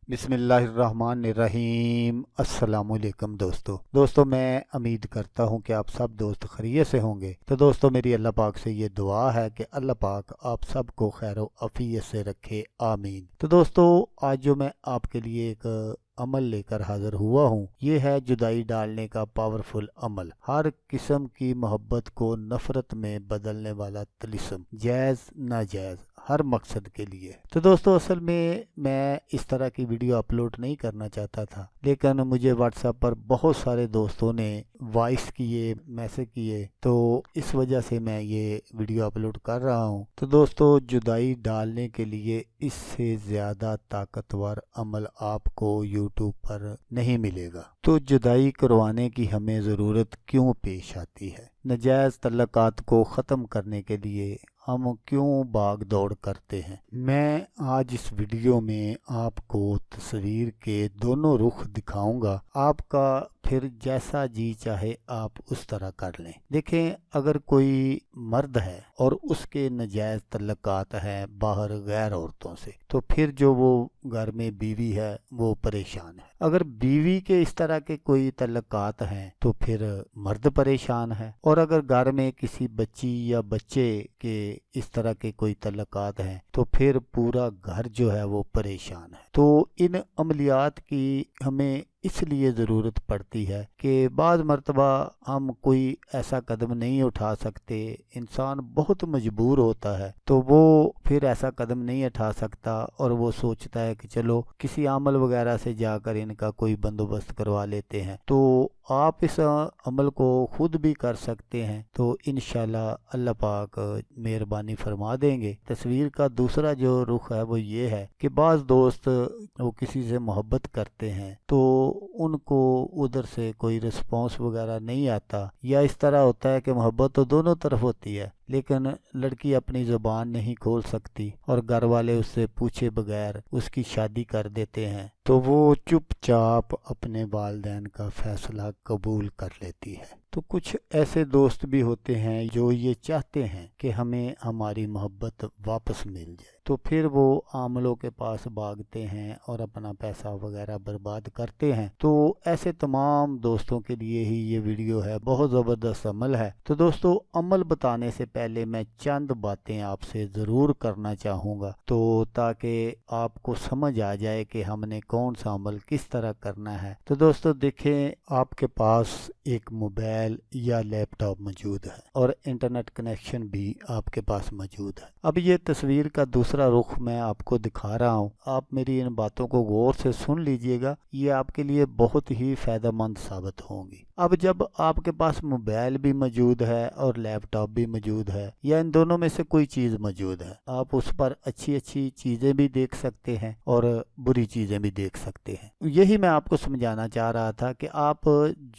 बिस्मिल्लाहिर्रहमानिर्रहीम। अस्सलाम-ओ-अलैकुम दोस्तों मैं उम्मीद करता हूँ कि आप सब दोस्त खैरियत से होंगे। तो दोस्तों मेरी अल्लाह पाक से ये दुआ है कि अल्लाह पाक आप सबको खैर आफियत से रखे, आमीन। तो दोस्तों आज जो मैं आपके लिए एक अमल लेकर हाजिर हुआ हूँ, ये है जुदाई डालने का पावरफुल अमल। हर किस्म की मोहब्बत को नफरत में बदलने वाला तलिस्म, जायज़ नाजायज़ हर मकसद के लिए। तो दोस्तों असल में मैं इस तरह की वीडियो अपलोड नहीं करना चाहता था, लेकिन मुझे व्हाट्सएप पर बहुत सारे दोस्तों ने वॉइस किए, मैसेज किए, तो इस वजह से मैं ये वीडियो अपलोड कर रहा हूँ। तो दोस्तों जुदाई डालने के लिए इससे ज़्यादा ताकतवर अमल आपको यूट्यूब पर नहीं मिलेगा। तो जुदाई करवाने की हमें ज़रूरत क्यों पेश आती है? नाजायज़ तल्लुकात को ख़त्म करने के लिए हम क्यों भाग दौड़ करते हैं? मैं आज इस वीडियो में आपको तस्वीर के दोनों रुख दिखाऊंगा। आपका फिर जैसा जी चाहे आप उस तरह कर लें। देखें, अगर कोई मर्द है और उसके नाजायज़ तल्लुकात हैं बाहर गैर औरतों से, तो फिर जो वो घर में बीवी है वो परेशान है। अगर बीवी के इस तरह के कोई तल्लुकात हैं तो फिर मर्द परेशान है। और अगर घर में किसी बच्ची या बच्चे के इस तरह के कोई तल्लुकात हैं तो फिर पूरा घर जो है वो परेशान है। तो इन अमलियात की हमें इसलिए ज़रूरत पड़ती है कि बाद मर्तबा हम कोई ऐसा कदम नहीं उठा सकते, इंसान बहुत मजबूर होता है तो वो फिर ऐसा कदम नहीं उठा सकता और वो सोचता है कि चलो किसी आमल वगैरह से जाकर इनका कोई बंदोबस्त करवा लेते हैं। तो आप इस अमल को खुद भी कर सकते हैं, तो इंशाल्लाह अल्लाह पाक मेहरबानी फरमा देंगे। तस्वीर का दूसरा जो रुख है वो ये है कि बाज़ दोस्त वो किसी से मोहब्बत करते हैं तो उनको उधर से कोई रिस्पॉन्स वगैरह नहीं आता, या इस तरह होता है कि मोहब्बत तो दोनों तरफ होती है लेकिन लड़की अपनी ज़ुबान नहीं खोल सकती और घर वाले उससे पूछे बगैर उसकी शादी कर देते हैं, तो वो चुपचाप अपने वालिदैन का फैसला कबूल कर लेती है। तो कुछ ऐसे दोस्त भी होते हैं जो ये चाहते हैं कि हमें हमारी मोहब्बत वापस मिल जाए, तो फिर वो आमलों के पास भागते हैं और अपना पैसा वगैरह बर्बाद करते हैं। तो ऐसे तमाम दोस्तों के लिए ही ये वीडियो है, बहुत ज़बरदस्त अमल है। तो दोस्तों अमल बताने से पहले मैं चंद बातें आपसे ज़रूर करना चाहूँगा, तो ताकि आपको समझ आ जाए कि हमने कौन सा अमल किस तरह करना है। तो दोस्तों देखें, आपके पास एक मोबाइल या लैपटॉप मौजूद है और इंटरनेट कनेक्शन भी आपके पास मौजूद है। अब ये तस्वीर का दूसरा रुख मैं आपको दिखा रहा हूँ, आप मेरी इन बातों को गौर से सुन लीजिएगा, ये आपके लिए बहुत ही फायदेमंद साबित होंगी। अब जब आपके पास मोबाइल भी मौजूद है और लैपटॉप भी मौजूद है, या इन दोनों में से कोई चीज़ मौजूद है, आप उस पर अच्छी अच्छी चीज़ें भी देख सकते हैं और बुरी चीज़ें भी देख सकते हैं। यही मैं आपको समझाना चाह रहा था कि आप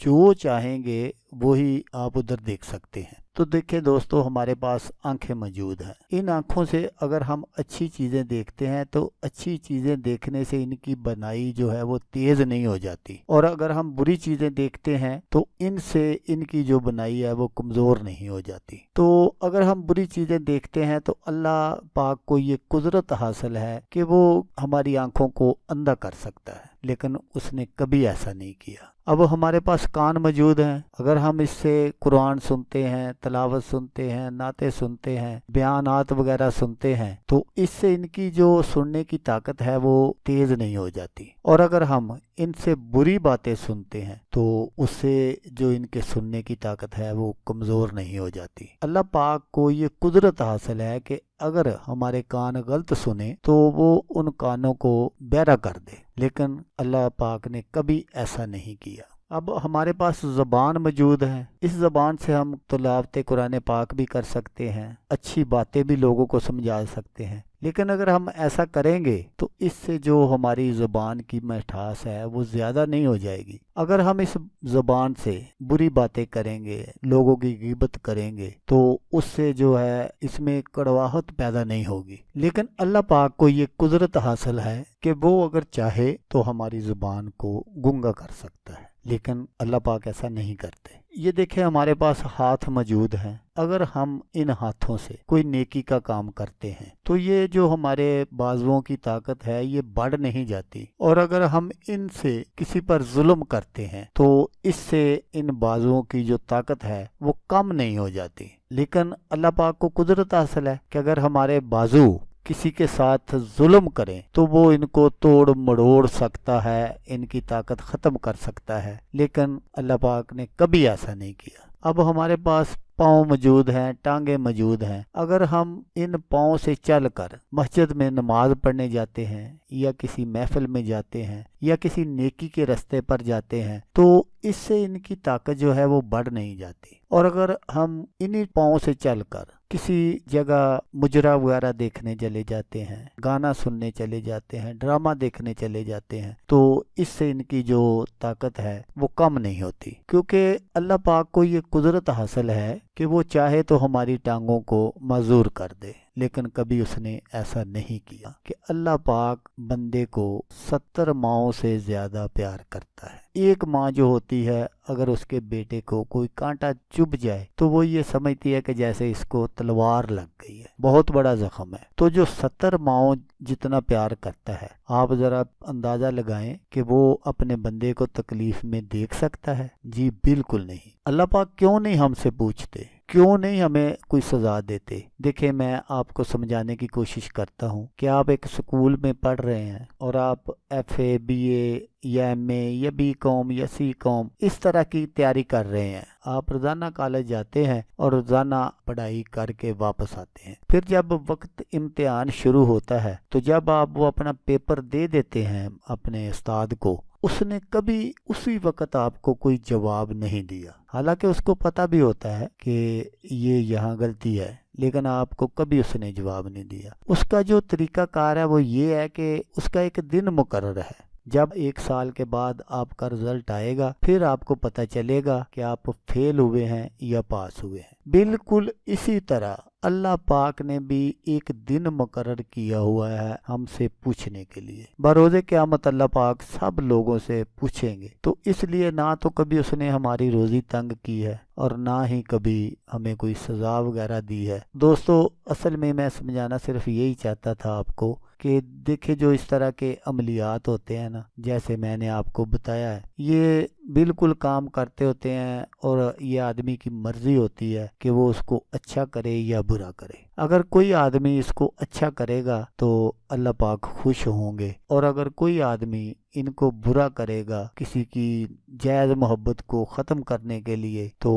जो चाहेंगे वही आप उधर देख सकते हैं। तो देखिए दोस्तों, हमारे पास आंखें मौजूद हैं। इन आंखों से अगर हम अच्छी चीज़ें देखते हैं तो अच्छी चीज़ें देखने से इनकी बनाई जो है वो तेज़ नहीं हो जाती, और अगर हम बुरी चीज़ें देखते हैं तो इनसे इनकी जो बनाई है वो कमज़ोर नहीं हो जाती। तो अगर हम बुरी चीज़ें देखते हैं तो अल्लाह पाक को ये कुदरत हासिल है कि वो हमारी आंखों को अंधा कर सकता है, लेकिन उसने कभी ऐसा नहीं किया। अब हमारे पास कान मौजूद हैं, अगर हम इससे कुरान सुनते हैं, तलावत सुनते हैं, नाते सुनते हैं, बयानात वगैरह सुनते हैं, तो इससे इनकी जो सुनने की ताकत है वो तेज़ नहीं हो जाती। और अगर हम इनसे बुरी बातें सुनते हैं तो उससे जो इनके सुनने की ताकत है वो कमज़ोर नहीं हो जाती। अल्लाह पाक को ये कुदरत हासिल है कि अगर हमारे कान गलत सुने तो वो उन कानों को बहरा कर दे, लेकिन अल्लाह पाक ने कभी ऐसा नहीं किया। अब हमारे पास ज़बान मौजूद है, इस ज़बान से हम तिलावत कुरान पाक भी कर सकते हैं, अच्छी बातें भी लोगों को समझा सकते हैं। लेकिन अगर हम ऐसा करेंगे तो इससे जो हमारी ज़बान की मिठास है वो ज़्यादा नहीं हो जाएगी। अगर हम इस ज़बान से बुरी बातें करेंगे, लोगों की ग़ीबत करेंगे, तो उससे जो है इसमें कड़वाहट पैदा नहीं होगी। लेकिन अल्लाह पाक को ये कुदरत हासिल है कि वो अगर चाहे तो हमारी ज़ुबान को गूंगा कर सकता है। لیکن اللہ پاک ایسا نہیں کرتے۔ یہ دیکھیں ہمارے پاس ہاتھ موجود ہیں، اگر ہم ان ہاتھوں سے کوئی نیکی کا کام کرتے ہیں تو یہ جو ہمارے بازوؤں کی طاقت ہے یہ بڑھ نہیں جاتی، اور اگر ہم ان سے کسی پر ظلم کرتے ہیں تو اس سے ان بازوؤں کی جو طاقت ہے وہ کم نہیں ہو جاتی۔ لیکن اللہ پاک کو قدرت حاصل ہے کہ اگر ہمارے بازو کسی کے ساتھ ظلم کریں تو وہ ان کو توڑ مڑوڑ سکتا ہے، ان کی طاقت ختم کر سکتا ہے، لیکن اللہ پاک نے کبھی ایسا نہیں کیا۔ اب ہمارے پاس پاؤں موجود ہیں، ٹانگیں موجود ہیں، اگر ہم ان پاؤں سے چل کر مسجد میں نماز پڑھنے جاتے ہیں یا کسی محفل میں جاتے ہیں یا کسی نیکی کے رستے پر جاتے ہیں تو اس سے ان کی طاقت جو ہے وہ بڑھ نہیں جاتی۔ اور اگر ہم انہی پاؤں سے چل کر کسی جگہ مجرا وغیرہ دیکھنے چلے جاتے ہیں، گانا سننے چلے جاتے ہیں، ڈرامہ دیکھنے چلے جاتے ہیں تو اس سے ان کی جو طاقت ہے وہ کم نہیں ہوتی، کیونکہ اللہ پاک کو یہ قدرت حاصل ہے کہ وہ چاہے تو ہماری ٹانگوں کو معذور کر دے، لیکن کبھی اس نے ایسا نہیں کیا کہ اللہ پاک بندے کو 70 ماؤں سے زیادہ پیار کرتا ہے۔ ایک ماں جو ہوتی ہے اگر اس کے بیٹے کو کوئی کانٹا چبھ جائے تو وہ یہ سمجھتی ہے کہ جیسے اس کو تلوار لگ گئی ہے، بہت بڑا زخم ہے۔ تو جو 70 ماؤں جتنا پیار کرتا ہے، آپ ذرا اندازہ لگائیں کہ وہ اپنے بندے کو تکلیف میں دیکھ سکتا ہے؟ جی بالکل نہیں۔ اللہ پاک کیوں نہیں ہم سے پوچھتے، کیوں نہیں ہمیں کوئی سزا دیتے؟ دیکھیں میں آپ کو سمجھانے کی کوشش کرتا ہوں کہ آپ ایک سکول میں پڑھ رہے ہیں اور آپ ایف اے، بی اے یا ایم اے یا بی کام یا سی کام اس طرح کی تیاری کر رہے ہیں۔ آپ روزانہ کالج جاتے ہیں اور روزانہ پڑھائی کر کے واپس آتے ہیں، پھر جب وقت امتحان شروع ہوتا ہے تو جب آپ وہ اپنا پیپر دے دیتے ہیں اپنے استاد کو، اس نے کبھی اسی وقت آپ کو کوئی جواب نہیں دیا، حالانکہ اس کو پتہ بھی ہوتا ہے کہ یہ یہاں غلطی ہے، لیکن آپ کو کبھی اس نے جواب نہیں دیا۔ اس کا جو طریقہ کار ہے وہ یہ ہے کہ اس کا ایک دن مقرر ہے، جب 1 سال کے بعد آپ کا رزلٹ آئے گا پھر آپ کو پتہ چلے گا کہ آپ فیل ہوئے ہیں یا پاس ہوئے ہیں۔ بالکل اسی طرح اللہ پاک نے بھی ایک دن مقرر کیا ہوا ہے ہم سے پوچھنے کے لیے۔ بروز قیامت اللہ پاک سب لوگوں سے پوچھیں گے، تو اس لیے نہ تو کبھی اس نے ہماری روزی تنگ کی ہے اور نہ ہی کبھی ہمیں کوئی سزا وغیرہ دی ہے۔ دوستو اصل میں سمجھانا صرف یہی چاہتا تھا آپ کو کہ دیکھیں جو اس طرح کے عملیات ہوتے ہیں نا، جیسے میں نے آپ کو بتایا ہے، یہ بالکل کام کرتے ہوتے ہیں اور یہ آدمی کی مرضی ہوتی ہے کہ وہ اس کو اچھا کرے یا برا کرے۔ اگر کوئی آدمی اس کو اچھا کرے گا تو اللہ پاک خوش ہوں گے، اور اگر کوئی آدمی ان کو برا کرے گا کسی کی جائز محبت کو ختم کرنے کے لیے تو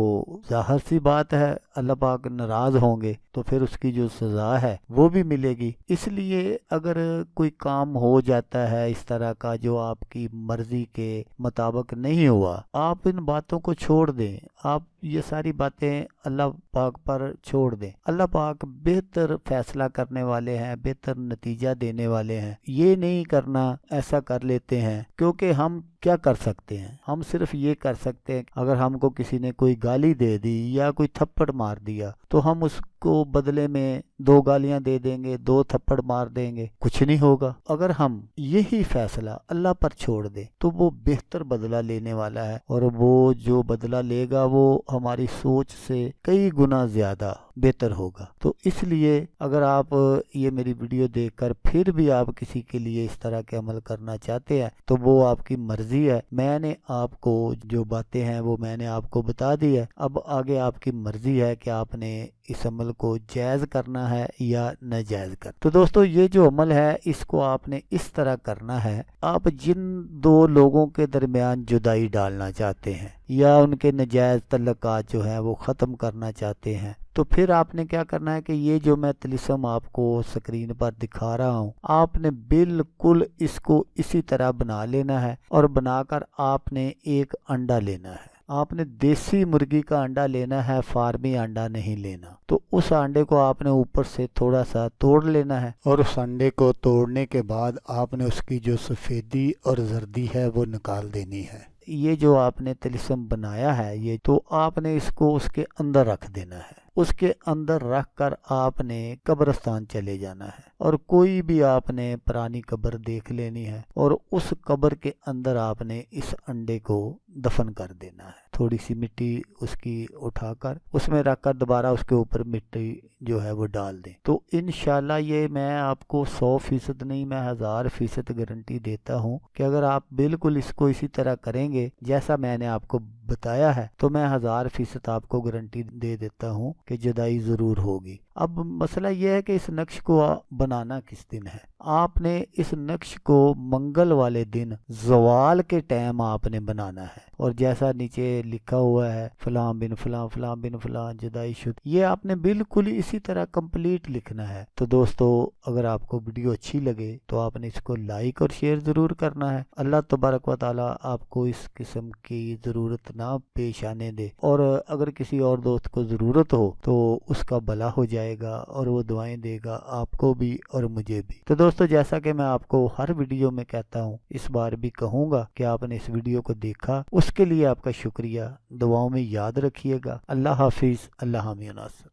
ظاہر سی بات ہے اللہ پاک ناراض ہوں گے، تو پھر اس کی جو سزا ہے وہ بھی ملے گی۔ اس لیے اگر کوئی کام ہو جاتا ہے اس طرح کا جو آپ کی مرضی کے مطابق نہیں ہوا، آپ ان باتوں کو چھوڑ دیں، آپ یہ ساری باتیں اللہ پاک پر چھوڑ دیں۔ اللہ پاک بہتر فیصلہ کرنے والے ہیں، بہتر نتیجہ دینے والے ہیں۔ یہ نہیں کرنا، ایسا کر لیتے ہیں کیونکہ ہم کیا کر سکتے ہیں؟ ہم صرف یہ کر سکتے ہیں اگر ہم کو کسی نے کوئی گالی دے دی یا کوئی تھپڑ مار دیا تو ہم اس کو بدلے میں 2 گالیاں دے دیں گے، 2 تھپڑ مار دیں گے، کچھ نہیں ہوگا۔ اگر ہم یہی فیصلہ اللہ پر چھوڑ دیں تو وہ بہتر بدلہ لینے والا ہے، اور وہ جو بدلہ لے گا وہ ہماری سوچ سے کئی گنا زیادہ بہتر ہوگا۔ تو اس لیے اگر آپ یہ میری ویڈیو دیکھ کر پھر بھی آپ کسی کے لیے اس طرح کے عمل کرنا چاہتے ہیں تو وہ آپ کی مرضی ہے۔ میں نے آپ کو جو باتیں ہیں وہ میں نے آپ کو بتا دی ہے، اب آگے آپ کی مرضی ہے کہ آپ نے اس عمل کو جائز کرنا ہے یا ناجائز کرنا۔ تو دوستو یہ جو عمل ہے اس کو آپ نے اس طرح کرنا ہے، آپ جن 2 لوگوں کے درمیان جدائی ڈالنا چاہتے ہیں یا ان کے ناجائز تعلقات جو ہیں وہ ختم کرنا چاہتے ہیں تو پھر آپ نے کیا کرنا ہے کہ یہ جو میں طلسم آپ کو سکرین پر دکھا رہا ہوں، آپ نے بالکل اس کو اسی طرح بنا لینا ہے، اور بنا کر آپ نے ایک انڈا لینا ہے۔ آپ نے دیسی مرغی کا انڈا لینا ہے، فارمی انڈا نہیں لینا۔ تو اس انڈے کو آپ نے اوپر سے تھوڑا سا توڑ لینا ہے، اور اس انڈے کو توڑنے کے بعد آپ نے اس کی جو سفیدی اور زردی ہے وہ نکال دینی ہے۔ یہ جو آپ نے طلسم بنایا ہے یہ تو آپ نے اس کو اس کے اندر رکھ دینا ہے۔ उसके अंदर रख कर आपने कब्रिस्तान चले जाना है और कोई भी आपने पुरानी कब्र देख लेनी है और उस कब्र के अंदर आपने इस अंडे को दफन कर देना है। थोड़ी सी मिट्टी उसकी उठाकर उसमें रखकर दोबारा उसके ऊपर मिट्टी जो है वो डाल दें। तो इंशाल्लाह ये मैं आपको 100% नहीं, मैं 1000% गारंटी देता हूँ कि अगर आप बिल्कुल इसको इसी तरह करेंगे जैसा मैंने आपको बताया है तो मैं 1000% आपको गारंटी दे देता हूँ कि जुदाई जरूर होगी। अब मसला यह है कि इस नक्श को बनाना किस दिन है। आपने इस नक्श को मंगल वाले दिन ज़वाल के टाइम आपने बनाना है और जैसा नीचे लिखा हुआ है फलां बिन फलां फलां बिन फलां जुदाई शुद, ये आपने बिल्कुल इसी तरह कंप्लीट लिखना है। तो दोस्तों अगर आपको वीडियो अच्छी लगे तो आपने इसको लाइक और शेयर ज़रूर करना है। अल्लाह तबारक व ताला आपको इस किस्म की ज़रूरत ना पेश आने दे और अगर किसी और दोस्त को ज़रूरत हो तो उसका भला हो जाएगा और वो दुआएं देगा आपको भी और मुझे भी। तो दोस्तों जैसा कि मैं आपको हर वीडियो में कहता हूँ, इस बार भी कहूँगा कि आपने इस वीडियो को देखा, उसके लिए आपका शुक्रिया। दुआओं में याद रखिएगा। अल्लाह हाफिज़। अल्लाह हामी नासर।